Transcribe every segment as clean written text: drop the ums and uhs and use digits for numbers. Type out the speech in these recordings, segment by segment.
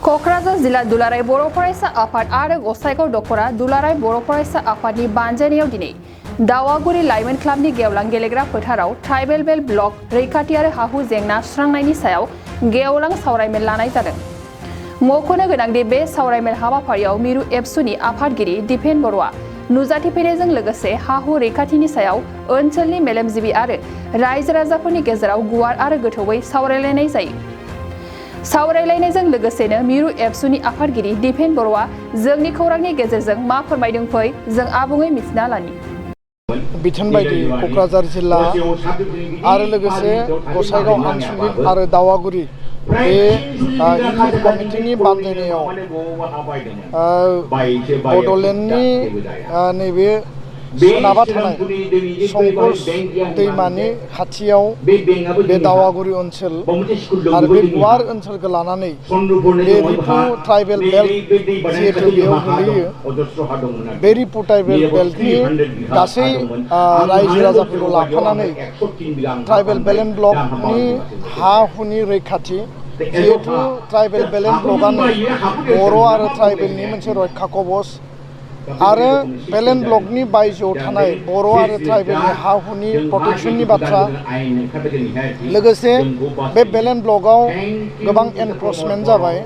क'क्राझार जिल्ला दुलाराय बर' फरायसा आफाद आरो गसाइगाव दख'रा दुलाराय बर' फरायसा आफादनि बानजायनायाव दिनै दावागुरि लाइमोन क्लाबनि गेवलां गेलेग्रा फोथाराव ट्राइबेल बेल्ट ब्लक रैखाथि आरो हाहु जेंना सुस्रांनायनि सायाव गेवलां सावरायमेल लानाय जादों। मख'नो गोनांदि बे सावरायमेल हाबाफारियाव मिरु एबसुनि आफादगिरि दिपेन बर'आ नुजाथिफैनायजों लोगोसे हाहु रैखाथिनि सायाव ओनसोलनि मेलेमजिबि आरो रायजो राजाफोरनि गेजेराव गुवार आरो गोथौवै सावरायलायनाय जायो। सावरायलायनायजों लोगोसेनो मिरु एबसुनि आफादगिरि दिपेन बर'आ जोंनि खौरांनि गेजेरजों मा फोरमायदों फै जों आबुङै मिथिना लानि। बिथोन बायदि क'क्राझार जिल्ला आरो लोगोसे गसाइगाव आनसलिक आरो दावागुरि बे इउथ कमिटिनि बानजायनायाव बड'लेण्डनि नैबे सोनाबा थानाय संकस दैमानि खाथियाव बे दावागुरि ओनसोल आरो बे गुवार ओनसोलखौ लानानै बे रिपु ट्राइबेल बेल्ट जिहेतु बेयाव गोलैयो बे रिपु ट्राइबेल बेल्टनि गासै रायजो राजाफोरखौ लाफानानै ट्राइबेल बेल्ट ब्लकनि हा हुनि रैखाथि जिहेतु ट्राइबेल बेल्ट ब्लकआनो बर' आरो ट्राइबेलनि मोनसे रैखा कवच आरो बेलेन ब्लकनि बायजोआव थानाय बर' आरो ट्राइबेलनि हा हुनि प्रटेक्शननि बाथ्रा लोगोसे बे बेलेन ब्लकआव गोबां एनक्रचमेन्ट जाबाय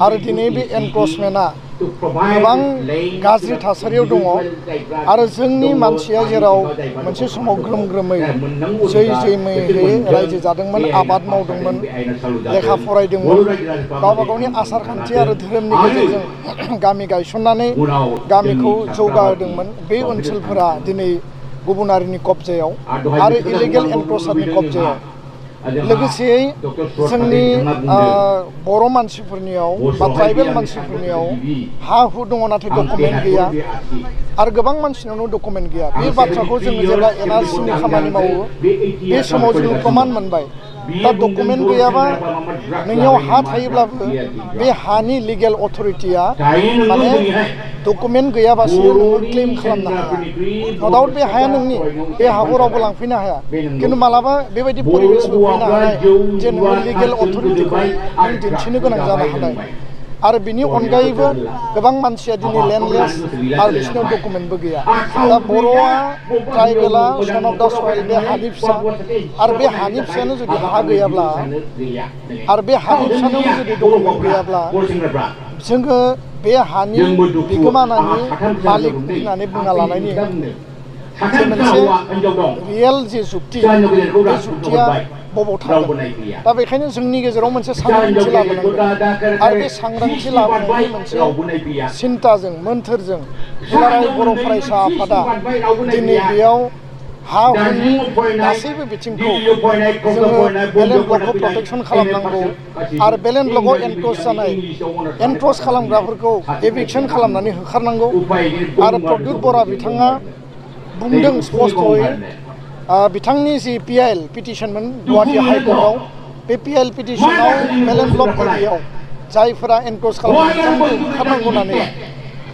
आरो दिनै बे एनक्रचमेन्टआ गोबां गाज्रि थासारियाव दङ आरो जोंनि मानसिया जेराव मोनसे समाव ग्रोम ग्रोमै जै रायजो जादोंमोन, आबाद मावदोंमोन, लेखा फरायदोंमोन, गावबा गावनि आसार खान्थि आरो धोरोमनि गेजेरजों गामि गायसननानै गामिखौ जौगाहोदोंमोन। बे ओनसोलफोरा दिनै गुबुनारिनि कब्जायाव आरो इलिगेल एनक्रचारनि कब्जायाव लोगोसेयै जोंनि बर' मानसिफोरनियाव बा ट्राइबेल मानसिफोरनियाव हा हु दङ नाथाय डकुमेन्ट गैया आरो गोबां मानसिनावनो डकुमेन्ट गैया। बे बाथ्राखौ जोङो जेब्ला एनआरसिनि खामानि मावो बे समाव जोङो प्रमान मोनबाय। दा डकुमेन्ट गैयाबा नोंनियाव हा थायोब्लाबो बे हानि लिगेल अथरिटिया माने डकुमेन्ट गैयाबासो नोङो क्लेम खालामनो हाया। न'डाउट बे हाया नोंनि, बे हाखौ रावबो लांफैनो हाया, खिन्थु मालाबा बेबायदि परिबेसबो फैनो हानाय जे नोङो लिगेल अथरिटिखौ नों दिन्थिनो गोनां जानो हानाय। आरो बिनि अनगायैबो गोबां मानसिया दिनै लेन्डलेस आरो बिसोरनाव डकुमेन्टबो गैया। दा बर'आ ट्राइबेला सन अफ दा सयल बे हानि फिसा आरो बे हानि फिसायानो जुदि हा गैयाब्ला आरो बे हानि फिसायानो जुदि डकुमेन्ट गैयाब्ला जोङो बे हानि बिगोमानानि मालिक होननानै बुंना लानायनि जे मोनसे रियेल जे जुक्ति बे जुक्तिया बबाव थागोन। दा बेखायनो जोंनि गेजेराव मोनसे सांग्रांथि लाबोनांगोन आरो बे सांग्रांथि लाबोनायनि मोनसे सिन्ताजों मोन्थोरजों दुलाराय बर' फरायसा आफादा दिनै बेयाव हा हुनि गासैबो बिथिंखौ जोङो बेलेन ब्लकखौ प्रटेक्शन खालामनांगौ आरो बेलेन ब्लकआव एनक्रच जानाय एनक्रच खालामग्राफोरखौ एभिक्सन खालामनानै होखारनांगौ। आरो प्रद्युत बरा बिथाङा बुंदों स्पष्टयै बिथांनि जि पिआइएल पिटिशनमोन गुवाहाटी हाइकर्टआव, बे पिआइएल पिटिशनाव बेलेन ब्लक एरियायाव जायफोरा एनक्रच खालामदों बिथांमोनखौ होखारनांगौ होननानै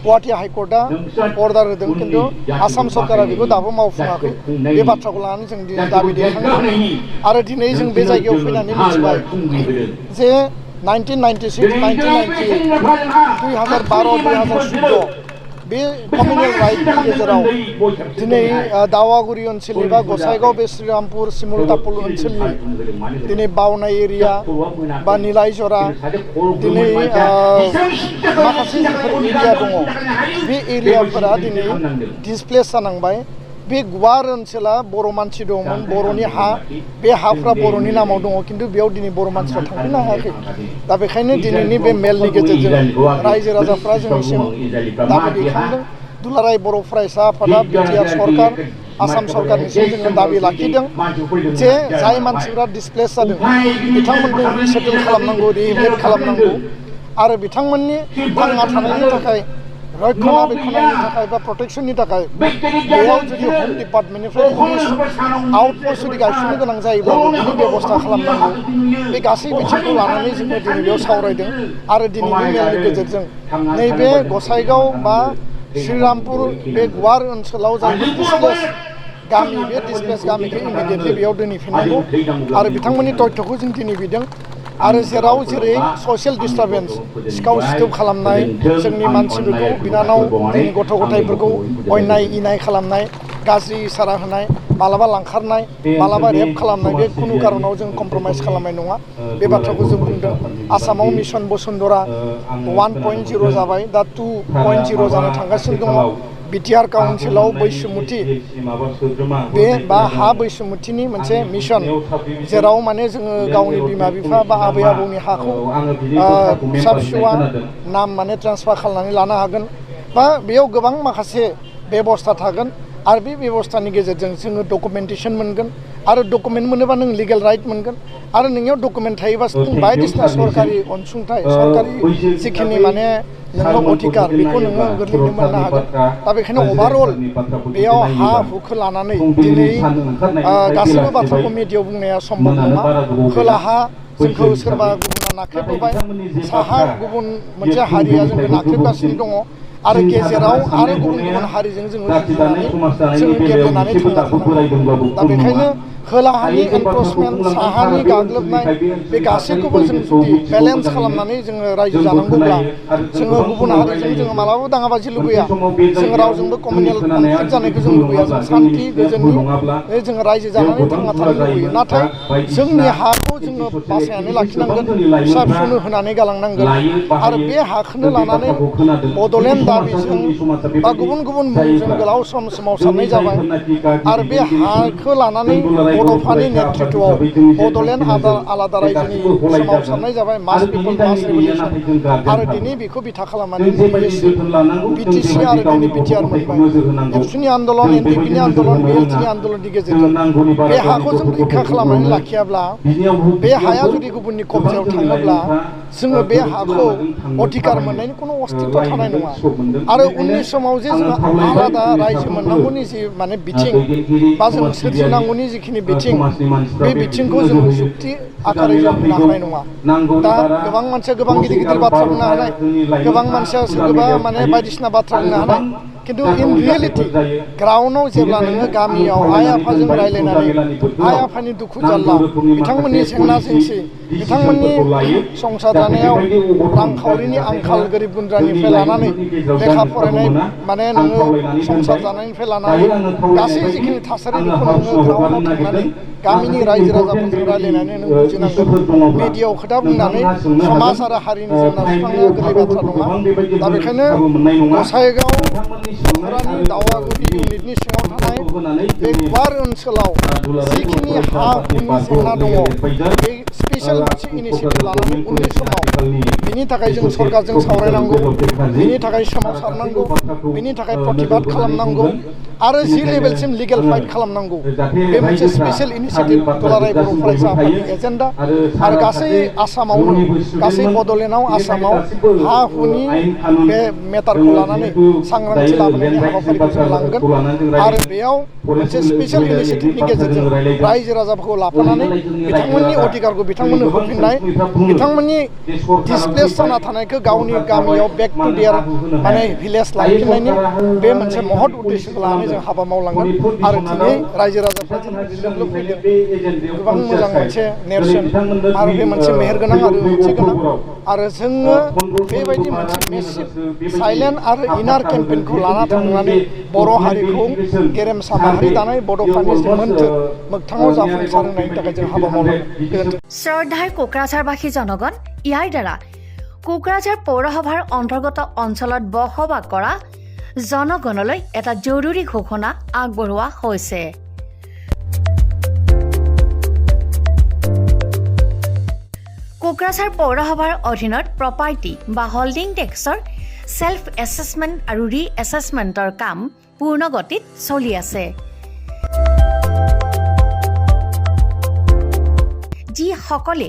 गुवाहाटी हाइकर्टआ अर्डार होदों, खिन्थु आसाम सरकारा बेखौ दाबो मावफुङाखै। बे बाथ्राखौ लानानै जों दिनै दाबि दैखांदों आरो दिनै जों बे जायगायाव फैनानै मिथिबाय जे 1996, 1998, 2012, 2014 बे कमिउनेल राइटनि गेजेराव दिनै दावागुरि ओनसोलनि बा गसाइगाव बे श्रीरामपुर सिमुल तापुल ओनसोलनि दिनै बावनाय एरिया बा निलायजरा दिनै माखासे जिफोर एरिया दङ बे एरियाफोरा दिनै डिसप्लेस जानांबाय। बे गुवार ओनसोला बर' मानसि दंमोन, बर'नि हा, बे हाफ्रा बर'नि नामाव दङ, खिन्थु बेयाव दिनै बर' मानसिफ्रा थांफिननो हायाखै। दा बेखायनो दिनैनि बे मेलनि गेजेरजों रायजो राजाफ्रा जोंनिसिम दाबि दैखांदों। दुलाराय बर' फरायसा आफादा बिटिआर सरकार आसाम सरकारनिसिम जोङो दाबि लाखिदों जे जाय मानसिफ्रा डिसप्लेस जादों बिथांमोनखौ रिसेटल खालामनांगौ, रिहेबिलिट खालामनांगौ आरो बिथांमोननि थांना थानायनि थाखाय रक्षणाबेक्षणनि थाखाय बा प्रटेक्शननि थाखाय बेयाव जुदि हम डिपार्टमेन्टनिफ्राय पुलिस आउटपोस्ट जुदि गायसननो गोनां जायोब्ला बिनि बेबस्था खालामनांगौ। बे गासै बिथिंखौ लानानै जोङो दिनै बेयाव सावरायदों आरो दिनैनि मेलनि गेजेरजों नैबे गसाइगाव बा श्रीरामपुर बे गुवार ओनसोलाव जायफोर डिसप्लेस गामि बे डिसप्लेस गामिखौ इमिडियेटलि बेयाव दोनहैफिननांगौ आरो बिथांमोननि तथ्यखौ जों दिनै बिदों आरो जेराव जेरै ससियेल डिस्टार्बेन्स सिखाव सिथोब खालामनाय जोंनि मानसिफोरखौ बिनानाव जोंनि गथ' गथायफोरखौ अयनाय इनाय खालामनाय गाज्रि इसारा होनाय मालाबा लांखारनाय मालाबा रेप खालामनाय बे खुनु कारनाव जों कमप्रमाइज खालामनाय नङा बे बाथ्राखौ जों बुंदों आसामाव मिशन बसुन्धरा 1.0 जाबाय दा 2.0 जानो थांगासिनो दङ बिटिआर काउन्सिलाव बैसोमुथि बे बा हा बैसोमुथिनि मोनसे मिशन जेराव माने जोङो गावनि बिमा बिफा बा आबै आबौनि हाखौ फिसा फिसौआ नाम माने ट्रान्सफार खालामनानै लानो हागोन बा बेयाव गोबां माखासे बेबस्था थागोन आरो बे बेबस्थानि गेजेरजों जोङो डकुमेन्टेसन मोनगोन आरो डकुमेन्ट मोनोबा नों लिगेल राइट मोनगोन आरो नोंनियाव डकुमेन्ट थायोबासो नों बायदिसिना सरकारि अनसुंथाइ सरकारि जिखिनि माने नोंनाव अधिकार बेखौ नोङो गोरलैनो मोननो हागोन दा बेखायनो अभारअल बेयाव हा हुखौ लानानै दिनै गासैबो बाथ्राखौ मिडियायाव बुंनाया सम्भब नङा खोलाहा जोंखौ सोरबा गुबुना नाख्रेबबोबाय साहा गुबुन मोनसे हारिया जोंखौ नाख्रेबगासिनो दङ आरो गेजेराव आरो गुबुन गुबुन हारिजों जोङो जुजिनानै जोङो गेलेनानै थांना थानांगौ दा बेखायनो खोलाहानि एनक्रचमेन्ट साहानि गाग्लोबनाय बे गासैखौबो जों जुदि बेलेन्स खालामनानै जोङो रायजो जानांगौब्ला जोङो गुबुन हारिजों जोङो मालाबाबो दाङाबाजि लुबैया जों रावजोंबो कमिउनेल कनफ्लिक्ट जानायखौ जों लुबैया जों सान्थि गोजोननि जोङो रायजो जानानै थांना थानो लुबैयो नाथाय जोंनि हाखौ जोङो बासायनानै लाखिनांगोन फिसा फिसौनो होनानै गालांनांगोन आरो बे हाखौनो लानानै बड'लेण्ड दाबिजों बा गुबुन गुबुन मुंजों गोलाव सम सोमावसारनाय जाबाय आरो बे हाखौ लानानै बड'फानि नेतृत्वआव बड'लेण्ड आलादा रायजोनि सोमावसारनाय जाबाय मास पिपल मास रिभलिउसन आरो दिनै बेखौ बिथा खालामनानै बिटिसि आरो दिनै बिटिआर मोनबाय एबसुनि आन्दलन एनडिपिनि आन्दलन बिएलटिनि आन्दलननि गेजेरजों बे हाखौ जों रैखा खालामनानै लाखियाब्ला बे हाया जुदि गुबुननि कब्जायाव थाङोब्ला जोङो बे हाखौ अधिकार मोननायनि खुनु अस्तित्व थानाय नङा आरो उननि समाव जे जोङो आलादा रायजो मोननांगौनि जि माने बिथिं बा जों सोरजिनांगौनि जिखिनि बिथिं बे बिथिंखौ जों जुक्ति आकारै जों बुंनो हानाय नङा दा गोबां मानसिया गोबां गिदिर गिदिर बाथ्रा बुंनो हानाय गोबां मानसिया सोरबा माने बायदिसिना बाथ्रा बुंनो हानाय खिन्थु इन रियेलिटि ग्राउन्डआव जेब्ला नोङो गामियाव आइ आफाजों रायज्लायनानै आइ आफानि दुखु जारला बिथांमोननि जेंना जेंसि बिथांमोननि संसार जानायाव रांखावरिनि आंखाल गोरिब गुन्द्रानिफ्राय लानानै लेखा फरायनाय माने नोङो संसार जानायनिफ्राय लानानै गासै जिखिनि थासारि बेखौ नोङो ग्राउन्डआव थांनानै गामिनि रायजो राजाफोरजों रायज्लायनानै नों बुजिनांगोन मिडियायाव खोथा बुंनानै समाज आरो हारिनि जेंना सुस्रांनाया गोरलै बाथ्रा नङा दा बेखायनो गसाइगाव सखरानि दावागुरि इउनिटनि सिङाव थानाय बे गुवार ओनसोलाव जिखिनि हा हुनि जेंना दङ बे स्पेसियेल मोनसे इनिसियेटिभ लानानै उननि समाव बिनि थाखाय जों सरकारजों सावरायनांगौ बिनि थाखाय सोमावसारनांगौ बिनि थाखाय प्रतिबाद खालामनांगौ आरो जि लेभेलसिम लिगेल फाइट खालामनांगौ बे मोनसे स्पेसियेल इनिसियेटिभ दुलाराय बर' फरायसा आफादनि एजेन्डा आरो गासै आसामावनो गासै बड'लेण्डआव आसामाव हा हुनि बे मेटारखौ लानानै सांग्रांथि लाबोनायनि हाबाफारिखौ जों लांगोन आरो बेयाव मोनसे स्पेसियेल इनिसियेटिभनि गेजेरजों रायजो राजाफोरखौ लाफानानै बिथांमोननि अधिकारखौ बिथांमोननो होफिननाय बिथांमोननि डिसप्लेस जाना थानायखौ गावनि गामियाव बेक टु देयार माने भिलेज लांफिननायनि बे मोनसे महत उद्देश्यखौ लानानै जों हाबा मावलांगोन आरो दिनै रायजो राजाफ्रा जों बिजोंबो फैदों गोबां मोजां मोनसे नेरसोन आरो बे मोनसे मेहेरगोनां आरो ओंथि गोनां आरो जोङो बेबायदि मोनसे मेसिभ साइलेन्ट आरो इनार केम्पेइनखौ लाना थांनानै बर' हारिखौ गेरेमसा माहारि दानाय बड'फानि मोन्थोर मोगथाङाव जाफुंसार होनायनि थाखाय जों हाबा मावलांगोन শ্ৰদ্ধাৰ কোকৰাঝাৰবাসী জনগণ ইয়াৰ দ্বাৰা কোকৰাঝাৰ পৌৰসভাৰ অন্তৰ্গত অঞ্চলত বসবাস কৰা জনগণলৈ এটা জৰুৰী ঘোষণা আগবঢ়োৱা হৈছে। কোকৰাঝাৰ পৌৰসভাৰ অধীনত প্ৰপাৰ্টি বা হোল্ডিং টেক্সৰ সেল্ফ এছেছমেণ্ট আৰু ৰি এছেছমেণ্টৰ কাম পূৰ্ণ গতিত চলি আছে। যিসকলে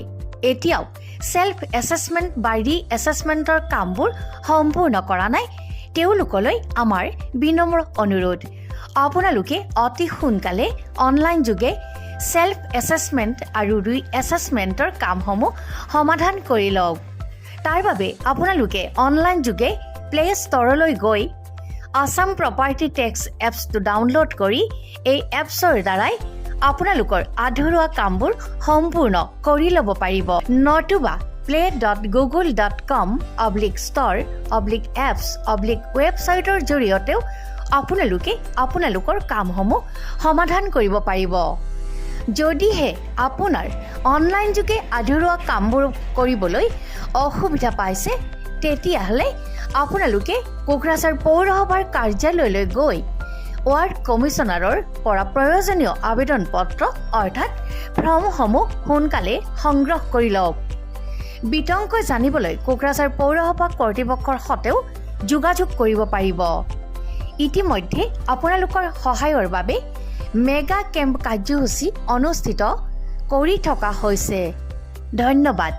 এতিয়াও সেল্ফ এছেছমেণ্ট বা ৰি এছেছমেণ্টৰ কামবোৰ সম্পূৰ্ণ কৰা নাই তেওঁলোকলৈ আমাৰ বিনম্ৰ অনুৰোধ, আপোনালোকে অতি সোনকালে অনলাইন যোগে সেল্ফ এছেছমেণ্ট আৰু ৰি এছেছমেণ্টৰ কামসমূহ সমাধান কৰি লওক। তাৰ বাবে আপোনালোকে অনলাইন যোগে প্লে ষ্ট'ৰলৈ গৈ আছাম প্ৰপাৰ্টি টেক্স এপছটো ডাউনলোড কৰি এই এপছৰ দ্বাৰাই আপোনালোকৰ আধৰুৱা কামবোৰ সম্পূৰ্ণ কৰি ল'ব পাৰিব নতুবা play.google.com/store/apps/ৱেবছাইটৰ জৰিয়তেও আপোনালোকে আপোনালোকৰ কামসমূহ সমাধান কৰিব পাৰিব যদিহে আপোনাৰ অনলাইন যোগে আধৰুৱা কামবোৰ কৰিবলৈ অসুবিধা পাইছে তেতিয়াহ'লে আপোনালোকে কোকৰাঝাৰ পৌৰসভাৰ কাৰ্যালয়লৈ গৈ ৱাৰ্ড কমিছনাৰৰ পৰা প্ৰয়োজনীয় আবেদন পত্ৰ অৰ্থাৎ ফৰ্মসমূহ সোনকালে সংগ্ৰহ কৰি লওক বিতংকৈ জানিবলৈ কোকৰাঝাৰ পৌৰসভা কৰ্তৃপক্ষৰ সৈতেও যোগাযোগ কৰিব পাৰিব ইতিমধ্যে আপোনালোকৰ সহায়ৰ বাবে মেগা কেম্প কাৰ্যসূচী অনুষ্ঠিত কৰি থকা হৈছে ধন্যবাদ